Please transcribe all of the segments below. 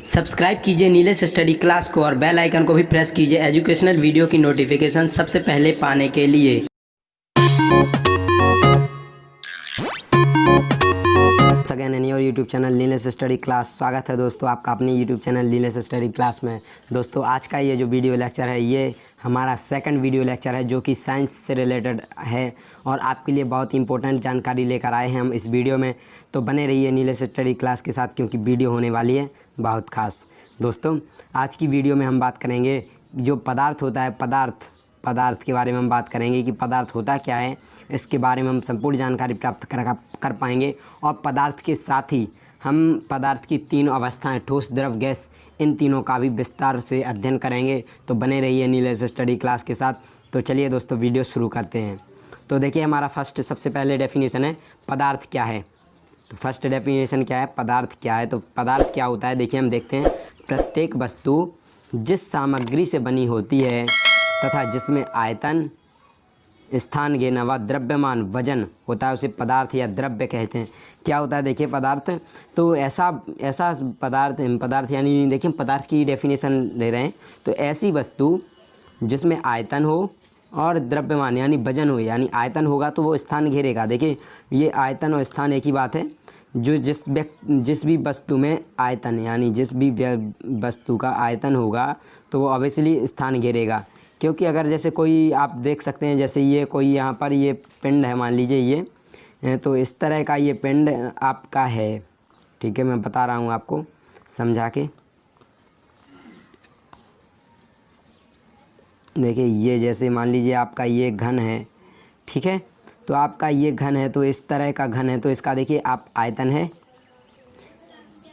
Subscribe कीजिए Nilesh study class को और बेल आइकन को भी प्रेस कीजिए एजुकेशनल वीडियो की नोटिफिकेशन सबसे पहले पाने के लिए। Again in your YouTube channel Nilesh study class. स्वागत है दोस्तों आपका अपने YouTube channel Nilesh study class में। दोस्तों आज का ये जो वीडियो लेक्चर है ये हमारा सेकंड वीडियो लेक्चर है जो कि साइंस से रिलेटेड है और आपके लिए बहुत इंपॉर्टेंट जानकारी लेकर आए हैं हम इस वीडियो में। तो बने रहिए नीलेश स्टडी क्लास के साथ क्योंकि वीडियो होने वाली है बहुत खास। दोस्तों आज की वीडियो में हम बात करेंगे जो पदार्थ होता है पदार्थ के बारे में हम बात करेंगे कि पदार्थ होता क्या है, इसके बारे में हम संपूर्ण जानकारी प्राप्त कर पाएंगे। और पदार्थ के साथ ही हम पदार्थ की तीनों अवस्थाएं ठोस, द्रव, गैस, इन तीनों का भी विस्तार से अध्ययन करेंगे। तो बने रहिए नीलेश स्टडी क्लास के साथ। तो चलिए दोस्तों वीडियो शुरू करते हैं। तो देखिए हमारा फर्स्ट सबसे पहले डेफिनेशन है पदार्थ क्या है। तो फर्स्ट डेफिनेशन क्या है, पदार्थ क्या है। तो पदार्थ क्या होता है देखिए हम देखते हैं, प्रत्येक वस्तु जिस सामग्री से बनी होती है तथा जिसमें आयतन, स्थान, घेना व द्रव्यमान, वजन होता है उसे पदार्थ या द्रव्य कहते हैं। क्या होता है देखिए पदार्थ, तो ऐसा पदार्थ यानी देखिए पदार्थ की डेफिनेशन ले रहे हैं। तो ऐसी वस्तु जिसमें आयतन हो और द्रव्यमान यानी वजन हो, यानी आयतन होगा तो वो स्थान घेरेगा। देखिए ये आयतन और स्थान एक ही बात है। जो जिस भी वस्तु में आयतन यानी जिस भी वस्तु का आयतन होगा तो वो ऑब्वियसली स्थान घेरेगा। क्योंकि अगर जैसे कोई आप देख सकते हैं जैसे ये कोई यहाँ पर ये पिंड है, मान लीजिए ये, तो इस तरह का ये पिंड आपका है, ठीक है, मैं बता रहा हूँ आपको समझा के। देखिए ये जैसे मान लीजिए आपका ये घन है, ठीक है, तो आपका ये घन है तो इस तरह का घन है तो इसका देखिए आप आयतन है,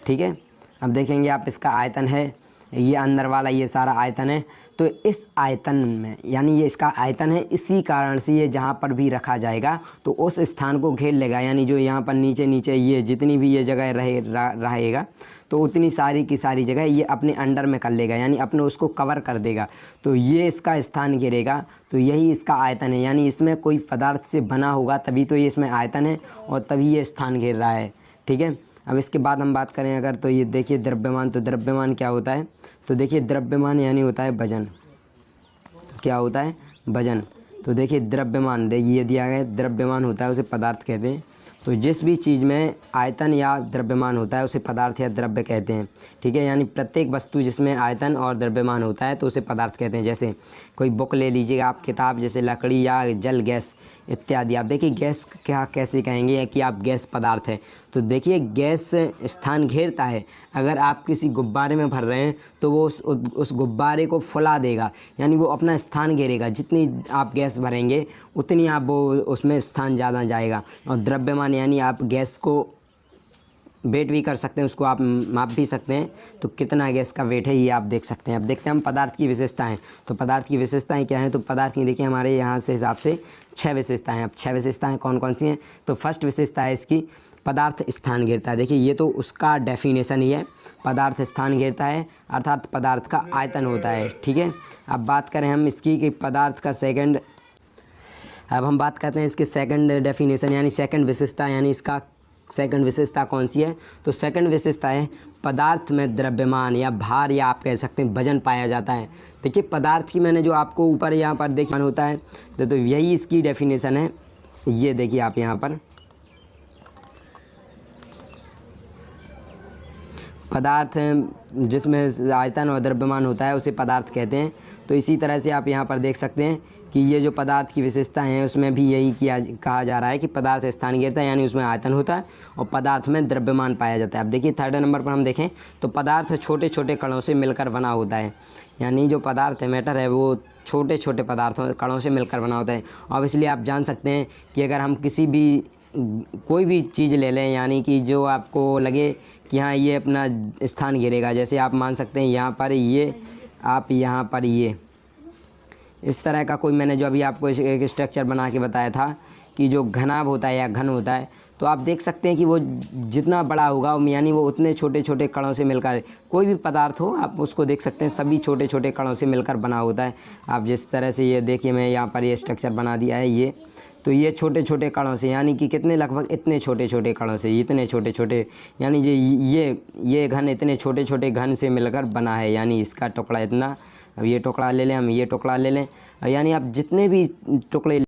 ठीक है। अब देखेंगे आप इसका आयतन है, ये अंदर वाला ये सारा आयतन है। तो इस आयतन में यानी ये इसका आयतन है, इसी कारण से ये जहाँ पर भी रखा जाएगा तो उस स्थान को घेर लेगा। यानी जो यहाँ पर नीचे ये जितनी भी ये जगह रहेगा तो उतनी सारी की सारी जगह ये अपने अंडर में कर लेगा, यानी अपने उसको कवर कर देगा। तो ये इसका स्थान घेरेगा, तो यही इसका आयतन है। यानी इसमें कोई पदार्थ से बना होगा तभी तो ये इसमें आयतन है और तभी ये स्थान घेर रहा है, ठीक है। अब इसके बाद हम बात करें अगर, तो ये देखिए द्रव्यमान। तो द्रव्यमान क्या होता है, तो देखिए द्रव्यमान यानी होता है वजन। क्या होता है, वजन। तो देखिए द्रव्यमान ये दिया गया, द्रव्यमान होता है उसे पदार्थ कहते हैं। तो जिस भी चीज़ में आयतन या द्रव्यमान होता है उसे पदार्थ या द्रव्य कहते हैं, ठीक है। यानी प्रत्येक वस्तु जिसमें आयतन और द्रव्यमान होता है तो उसे पदार्थ कहते हैं। जैसे कोई बुक ले लीजिएगा आप, किताब, जैसे लकड़ी या जल, गैस इत्यादि। आप देखिए गैस क्या कैसे कहेंगे कि आप गैस पदार्थ है। तो देखिए गैस स्थान घेरता है। अगर आप किसी गुब्बारे में भर रहे हैं तो वो उस गुब्बारे को फुला देगा, यानी वो अपना स्थान घेरेगा। जितनी आप गैस भरेंगे उतनी आप वो उसमें स्थान ज़्यादा जाएगा। और द्रव्यमान यानी आप गैस को वेट भी कर सकते हैं, उसको आप माप भी सकते हैं। तो कितना गैस का वेट है ये आप देख सकते हैं। अब देखते हैं हम पदार्थ की विशेषताएं। तो पदार्थ की विशेषताएं क्या हैं, तो पदार्थ की देखिए हमारे यहाँ से हिसाब से 6 विशेषताएं। अब 6 विशेषताएं कौन कौन सी हैं, तो फर्स्ट विशेषता है इसकी पदार्थ स्थान घेरता है। देखिए ये तो उसका डेफिनेशन ही है, पदार्थ स्थान घेरता है अर्थात पदार्थ का आयतन होता है, ठीक है। अब बात करें हम इसकी कि पदार्थ का सेकंड, अब हम बात करते हैं इसके सेकंड डेफिनेशन यानी सेकंड विशेषता, यानी इसका सेकंड विशेषता कौन सी है, तो सेकंड विशेषता है पदार्थ में द्रव्यमान या भार या आप कह सकते हैं वजन पाया जाता है। देखिए पदार्थ की मैंने जो आपको ऊपर यहाँ पर देखा होता है तो यही इसकी डेफिनेशन है। ये देखिए आप यहाँ पर पदार्थ जिसमें आयतन और द्रव्यमान होता है उसे पदार्थ कहते हैं। तो इसी तरह से आप यहाँ पर देख सकते हैं कि ये जो पदार्थ की विशेषता हैं उसमें भी यही कहा जा रहा है कि पदार्थ स्थान घेरता है, यानी उसमें आयतन होता है और पदार्थ में द्रव्यमान पाया जाता है। अब देखिए थर्ड नंबर पर हम देखें तो पदार्थ छोटे छोटे कणों से मिलकर बना होता है। यानी जो पदार्थ है, मैटर है, वो छोटे छोटे पदार्थों कणों से मिलकर बना होता है। ऑब्वियसली आप जान सकते हैं कि अगर हम किसी भी कोई भी चीज़ ले लें, यानी कि जो आपको लगे कि हाँ ये अपना स्थान घेरेगा, जैसे आप मान सकते हैं यहाँ पर ये, आप यहाँ पर ये, इस तरह का कोई मैंने जो अभी आपको एक स्ट्रक्चर बना के बताया था कि जो घनाभ होता है या घन होता है, तो आप देख सकते हैं कि वो जितना बड़ा होगा यानी वो उतने छोटे छोटे कणों से मिलकर, कोई भी पदार्थ हो आप उसको देख सकते हैं सभी छोटे छोटे कणों से मिलकर बना होता है। आप जिस तरह से ये देखिए, मैं यहाँ पर ये स्ट्रक्चर बना दिया है ये, तो ये छोटे छोटे कणों से, यानी कि कितने, लगभग इतने छोटे छोटे कणों से, इतने छोटे छोटे, यानी ये घन इतने छोटे छोटे घन से मिलकर बना है। यानी इसका टुकड़ा इतना, अब ये टुकड़ा ले लें हम, ये टुकड़ा ले लें, यानी आप जितने भी टुकड़े,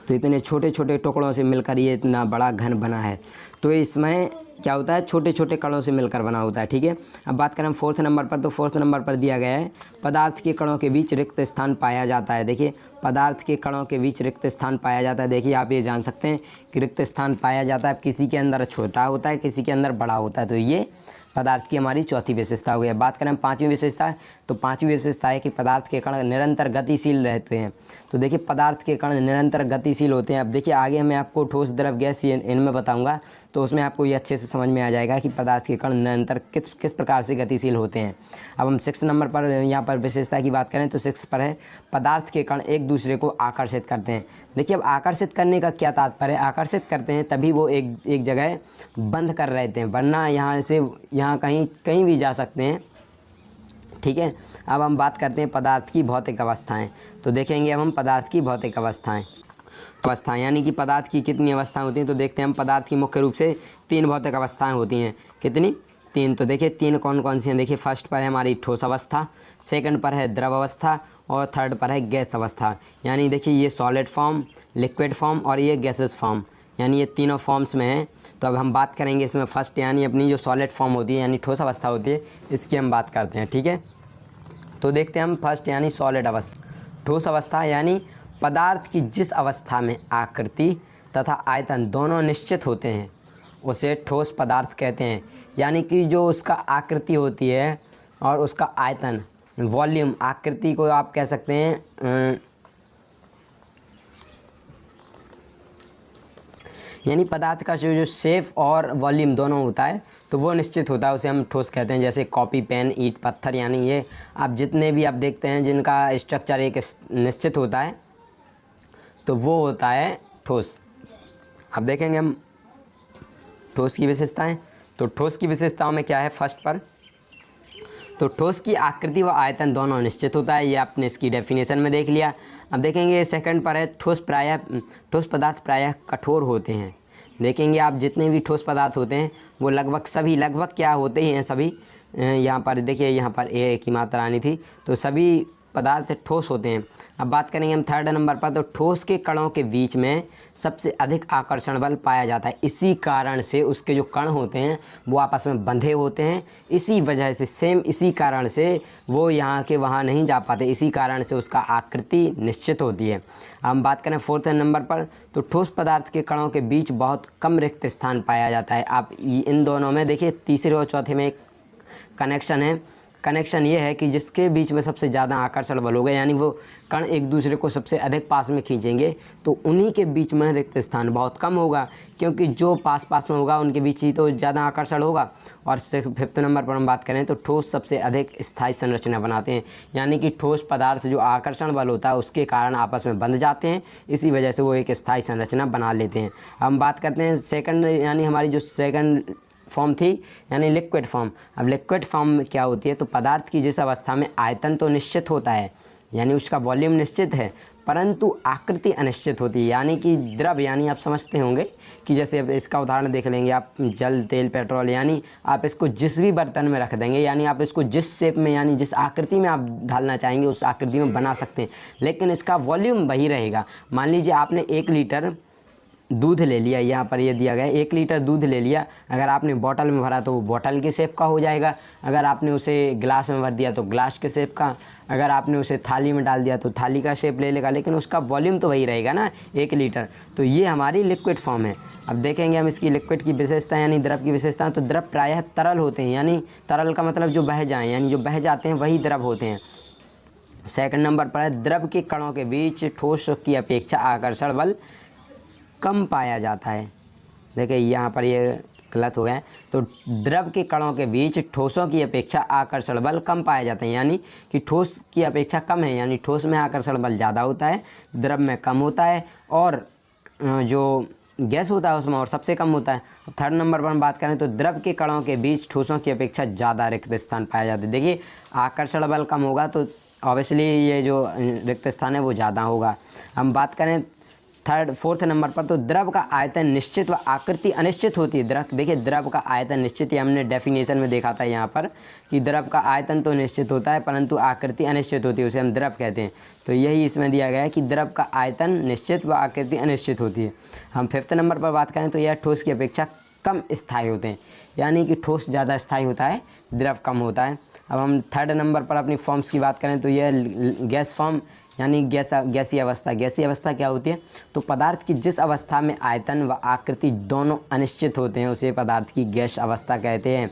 तो इतने छोटे छोटे टुकड़ों से मिलकर ये इतना बड़ा घन बना है। तो इसमें क्या होता है, छोटे छोटे कणों से मिलकर बना होता है। ठीक है, अब बात करें 4th नंबर पर, तो 4th नंबर पर दिया गया है पदार्थ के कणों के बीच रिक्त स्थान पाया जाता है। देखिए, पदार्थ के कणों के बीच रिक्त स्थान पाया जाता है। देखिए, आप ये जान सकते हैं कि रिक्त स्थान पाया जाता है, किसी के अंदर छोटा होता है, किसी के अंदर बड़ा होता है। तो ये पदार्थ की हमारी चौथी विशेषता हो गई। बात करें 5वीं विशेषता, तो 5वीं विशेषता है कि पदार्थ के कण निरंतर गतिशील रहते हैं। तो देखिए, पदार्थ के कण निरंतर गतिशील होते हैं। अब देखिए, आगे मैं आपको ठोस, द्रव, गैस इनमें बताऊंगा, तो उसमें आपको ये अच्छे से समझ में आ जाएगा कि पदार्थ के कण निरंतर किस प्रकार से गतिशील होते हैं। अब हम 6 नंबर पर यहाँ पर विशेषता की बात करें, तो 6 पर है पदार्थ के कण एक दूसरे को आकर्षित करते हैं। देखिए, अब आकर्षित करने का क्या तात्पर्य है, आकर्षित करते हैं तभी वो एक जगह बंद कर रहते हैं, वरना यहाँ से यहाँ कहीं भी जा सकते हैं। ठीक है, अब हम बात करते हैं पदार्थ की भौतिक अवस्थाएं। तो देखेंगे अब हम पदार्थ की भौतिक अवस्थाएं, यानी कि पदार्थ की कितनी अवस्थाएं होती हैं। तो देखते हैं हम, पदार्थ की मुख्य रूप से 3 भौतिक अवस्थाएं होती हैं। कितनी? 3। तो देखिए 3 कौन कौन सी हैं। देखिए, फर्स्ट पर है हमारी ठोस अवस्था, सेकंड पर है द्रव अवस्था और थर्ड पर है गैस अवस्था। यानी देखिए, ये सॉलिड फॉर्म, लिक्विड फॉर्म और ये गैसेस फॉर्म, यानी ये तीनों फॉर्म्स में हैं। तो अब हम बात करेंगे इसमें फर्स्ट, यानी अपनी जो सॉलिड फॉर्म होती है, यानी ठोस अवस्था होती है, इसकी हम बात करते हैं। ठीक है, तो देखते हैं हम फर्स्ट, यानी सॉलिड अवस्था। ठोस अवस्था यानी पदार्थ की जिस अवस्था में आकृति तथा आयतन दोनों निश्चित होते हैं उसे ठोस पदार्थ कहते हैं। यानी कि जो उसका आकृति होती है और उसका आयतन, वॉल्यूम, आकृति को आप कह सकते हैं, यानी पदार्थ का जो शेप और वॉल्यूम दोनों होता है तो वो निश्चित होता है, उसे हम ठोस कहते हैं। जैसे कॉपी, पेन, ईंट, पत्थर, यानी ये आप जितने भी आप देखते हैं जिनका स्ट्रक्चर एक निश्चित होता है तो वो होता है ठोस। अब देखेंगे हम ठोस की विशेषताएं। तो ठोस की विशेषताओं में क्या है, फर्स्ट पर, तो ठोस की आकृति व आयतन दोनों निश्चित होता है, ये आपने इसकी डेफिनेशन में देख लिया। अब देखेंगे सेकंड पर है ठोस पदार्थ प्रायः कठोर होते हैं। देखेंगे आप, जितने भी ठोस पदार्थ होते हैं वो लगभग क्या होते ही हैं सभी। यहाँ पर देखिए, यहाँ पर ए की मात्रा आनी थी, तो सभी पदार्थ ठोस होते हैं। अब बात करेंगे हम थर्ड नंबर पर, तो ठोस के कणों के बीच में सबसे अधिक आकर्षण बल पाया जाता है। इसी कारण से उसके जो कण होते हैं वो आपस में बंधे होते हैं, इसी वजह से, इसी कारण से वो यहाँ के वहाँ नहीं जा पाते, इसी कारण से उसका आकृति निश्चित होती है। हम बात करें 4th नंबर पर, तो ठोस पदार्थ के कणों के बीच बहुत कम रिक्त स्थान पाया जाता है। आप इन दोनों में देखिए, तीसरे और चौथे में एक कनेक्शन है। कनेक्शन ये है कि जिसके बीच में सबसे ज़्यादा आकर्षण बल होगा, यानी वो कण एक दूसरे को सबसे अधिक पास में खींचेंगे, तो उन्हीं के बीच में रिक्त स्थान बहुत कम होगा, क्योंकि जो पास में होगा उनके बीच ही तो ज़्यादा आकर्षण होगा। और 5th नंबर पर हम बात करें, तो ठोस सबसे अधिक स्थायी संरचना बनाते हैं। यानी कि ठोस पदार्थ जो आकर्षण बल होता है उसके कारण आपस में बंध जाते हैं, इसी वजह से वो एक स्थायी संरचना बना लेते हैं। हम बात करते हैं सेकंड, यानी हमारी जो सेकंड फॉर्म थी, यानी लिक्विड फॉर्म। अब लिक्विड फॉर्म में क्या होती है, तो पदार्थ की जिस अवस्था में आयतन तो निश्चित होता है, यानी उसका वॉल्यूम निश्चित है, परंतु आकृति अनिश्चित होती है। यानी कि द्रव, यानी आप समझते होंगे कि जैसे अब इसका उदाहरण देख लेंगे आप, जल, तेल, पेट्रोल, यानी आप इसको जिस भी बर्तन में रख देंगे, यानी आप इसको जिस शेप में, यानी जिस आकृति में आप ढालना चाहेंगे उस आकृति में बना सकते हैं, लेकिन इसका वॉल्यूम वही रहेगा। मान लीजिए आपने 1 लीटर दूध ले लिया, यहाँ पर ये दिया गया है 1 लीटर दूध ले लिया, अगर आपने बॉटल में भरा तो वो बॉटल के शेप का हो जाएगा, अगर आपने उसे गिलास में भर दिया तो गिलास के शेप का, अगर आपने उसे थाली में डाल दिया तो थाली का शेप ले लेगा, लेकिन उसका वॉल्यूम तो वही रहेगा ना, 1 लीटर। तो ये हमारी लिक्विड फॉर्म है। अब देखेंगे हम इसकी लिक्विड की विशेषता, यानी द्रव की विशेषता। तो द्रव प्रायः तरल होते हैं, यानी तरल का मतलब जो बह जाएँ, यानी जो बह जाते हैं वही द्रव होते हैं। सेकंड नंबर पर है द्रव के कणों के बीच ठोस की अपेक्षा आकर्षण बल कम पाया जाता है। देखिए यहाँ पर ये गलत हो गया है, तो द्रव के कणों के बीच ठोसों की अपेक्षा आकर्षण बल कम पाया जाता है, यानी कि ठोस की अपेक्षा कम है, यानी ठोस में आकर्षण बल ज़्यादा होता है, द्रव में कम होता है। और जो गैस होता है उसमें और सबसे कम होता है। थर्ड नंबर पर हम बात करें तो द्रव के कणों के बीच ठोसों की अपेक्षा ज़्यादा रिक्त स्थान पाया जाता है। देखिए आकर्षण बल कम होगा तो ऑब्वियसली ये जो रिक्त स्थान है वो ज़्यादा होगा। हम बात करें फोर्थ नंबर पर तो द्रव का आयतन निश्चित व आकृति अनिश्चित होती है। देखिए द्रव का आयतन निश्चित, ये हमने डेफिनेशन में देखा था यहाँ पर कि द्रव का आयतन तो निश्चित होता है परंतु आकृति अनिश्चित होती है, उसे हम द्रव कहते हैं। तो यही इसमें दिया गया है कि द्रव का आयतन निश्चित व आकृति अनिश्चित होती है। हम फिफ्थ नंबर पर बात करें तो यह ठोस की अपेक्षा कम स्थायी होते हैं, यानी कि ठोस ज़्यादा स्थायी होता है, द्रव कम होता है। अब हम थर्ड नंबर पर अपनी फॉर्म्स की बात करें तो यह गैस फॉर्म यानी गैसीय अवस्था। गैसीय अवस्था क्या होती है? तो पदार्थ की जिस अवस्था में आयतन व आकृति दोनों अनिश्चित होते हैं उसे पदार्थ की गैस अवस्था कहते हैं।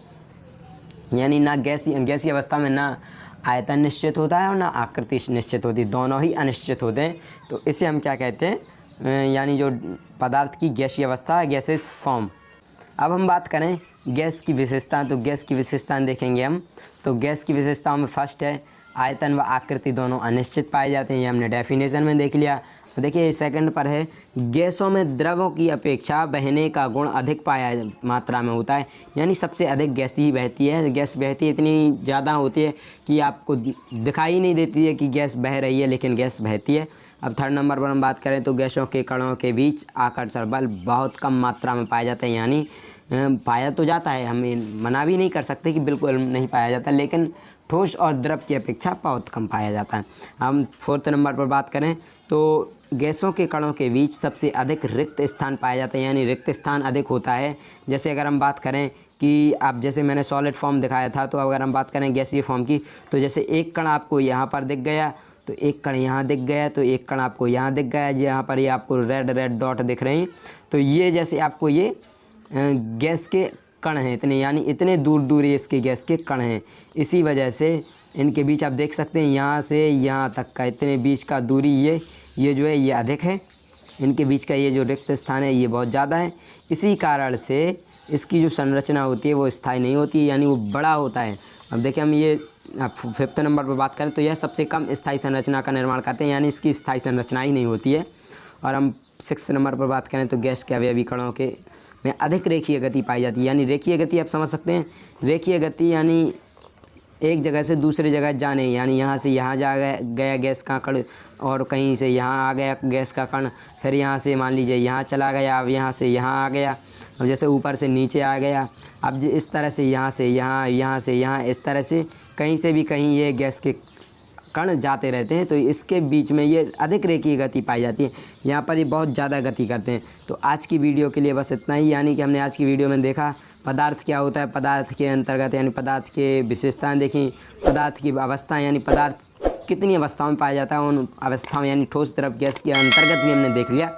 यानी ना गैसीय अवस्था में ना आयतन निश्चित होता है और ना आकृति निश्चित होती, दोनों ही अनिश्चित होते हैं। तो इसे हम क्या कहते हैं? यानी जो पदार्थ की गैसीय अवस्था, गैसेस फॉर्म। अब हम बात करें गैस की विशेषता, तो गैस की विशेषताएं देखेंगे हम। तो गैस की विशेषताओं में फर्स्ट है आयतन व आकृति दोनों अनिश्चित पाए जाते हैं, ये हमने डेफिनेशन में देख लिया। तो देखिए सेकंड पर है गैसों में द्रवों की अपेक्षा बहने का गुण अधिक पाया मात्रा में होता है, यानी सबसे अधिक गैस ही बहती है। गैस बहती है, इतनी ज़्यादा होती है कि आपको दिखाई नहीं देती है कि गैस बह रही है, लेकिन गैस बहती है। अब थर्ड नंबर पर हम बात करें तो गैसों के कणों के बीच आकर्षण बल बहुत कम मात्रा में पाया जाता है, यानी पाया तो जाता है, हमें मना भी नहीं कर सकते कि बिल्कुल नहीं पाया जाता, लेकिन ठोस और द्रव की अपेक्षा बहुत कम पाया जाता है। हम फोर्थ नंबर पर बात करें तो गैसों के कणों के बीच सबसे अधिक रिक्त स्थान पाया जाता है, यानी रिक्त स्थान अधिक होता है। जैसे अगर हम बात करें कि आप जैसे मैंने सॉलिड फॉर्म दिखाया था, तो अगर हम बात करें गैसीय फॉर्म की, तो जैसे एक कण आपको यहाँ पर दिख गया, तो एक कण यहाँ दिख गया, तो एक कण आपको यहाँ दिख गया, यहाँ पर ये आपको रेड डॉट दिख रहे हैं। तो ये जैसे आपको ये गैस के कण हैं इतने, यानी इतने दूर ये इसके गैस के कण हैं। इसी वजह से इनके बीच आप देख सकते हैं यहाँ से यहाँ तक का इतने बीच का दूरी ये जो है ये अधिक है, इनके बीच का ये जो रिक्त स्थान है ये बहुत ज़्यादा है। इसी कारण से इसकी जो संरचना होती है वो स्थायी नहीं होती है, यानी वो बड़ा होता है। अब देखिए हम ये फिफ्थ नंबर पर बात करें तो यह सबसे कम स्थायी संरचना का निर्माण करते हैं, यानी इसकी स्थायी संरचना ही नहीं होती है। और हम सिक्स्थ नंबर पर बात करें तो गैस के अवयवी कणों के में अधिक रेखीय गति पाई जाती है, यानी रेखीय गति आप समझ सकते हैं। रेखीय गति यानी एक जगह से दूसरी जगह जाने, यानी यहाँ से यहाँ जा गया गैस का कण और कहीं से यहाँ आ गया गैस का कण, फिर यहाँ से मान लीजिए यहाँ चला गया, अब यहाँ से यहाँ आ गया, अब जैसे ऊपर से नीचे आ गया, अब इस तरह से यहाँ से यहाँ, यहाँ से यहाँ, इस तरह से कहीं से भी कहीं ये गैस के कण जाते रहते हैं। तो इसके बीच में ये अधिक रेखीय गति पाई जाती है, यहाँ पर ये बहुत ज़्यादा गति करते हैं। तो आज की वीडियो के लिए बस इतना ही, यानी कि हमने आज की वीडियो में देखा पदार्थ क्या होता है, पदार्थ के अंतर्गत यानी पदार्थ के विशेषताएं देखी, पदार्थ की अवस्था यानी पदार्थ कितनी अवस्थाओं में पाया जाता है, उन अवस्थाओं यानी ठोस द्रव गैस के अंतर्गत भी हमने देख लिया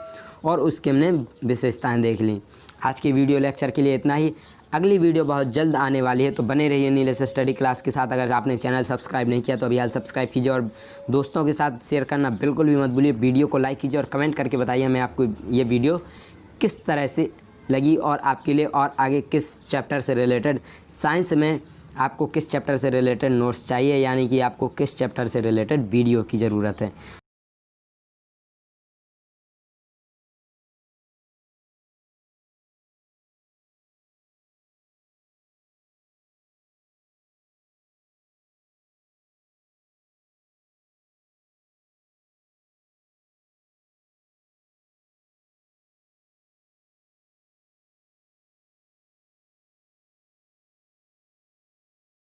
और उसके हमने विशेषताएँ देख ली। आज की वीडियो लेक्चर के लिए इतना ही। अगली वीडियो बहुत जल्द आने वाली है, तो बने रहिए नीलेश स्टडी क्लास के साथ। अगर आपने चैनल सब्सक्राइब नहीं किया तो अभी हाल सब्सक्राइब कीजिए और दोस्तों के साथ शेयर करना बिल्कुल भी मत भूलिए। वीडियो को लाइक कीजिए और कमेंट करके बताइए हमें आपको ये वीडियो किस तरह से लगी और आपके लिए और आगे किस चैप्टर से रिलेटेड, साइंस में आपको किस चैप्टर से रिलेटेड नोट्स चाहिए, यानी कि आपको किस चैप्टर से रिलेटेड वीडियो की ज़रूरत है।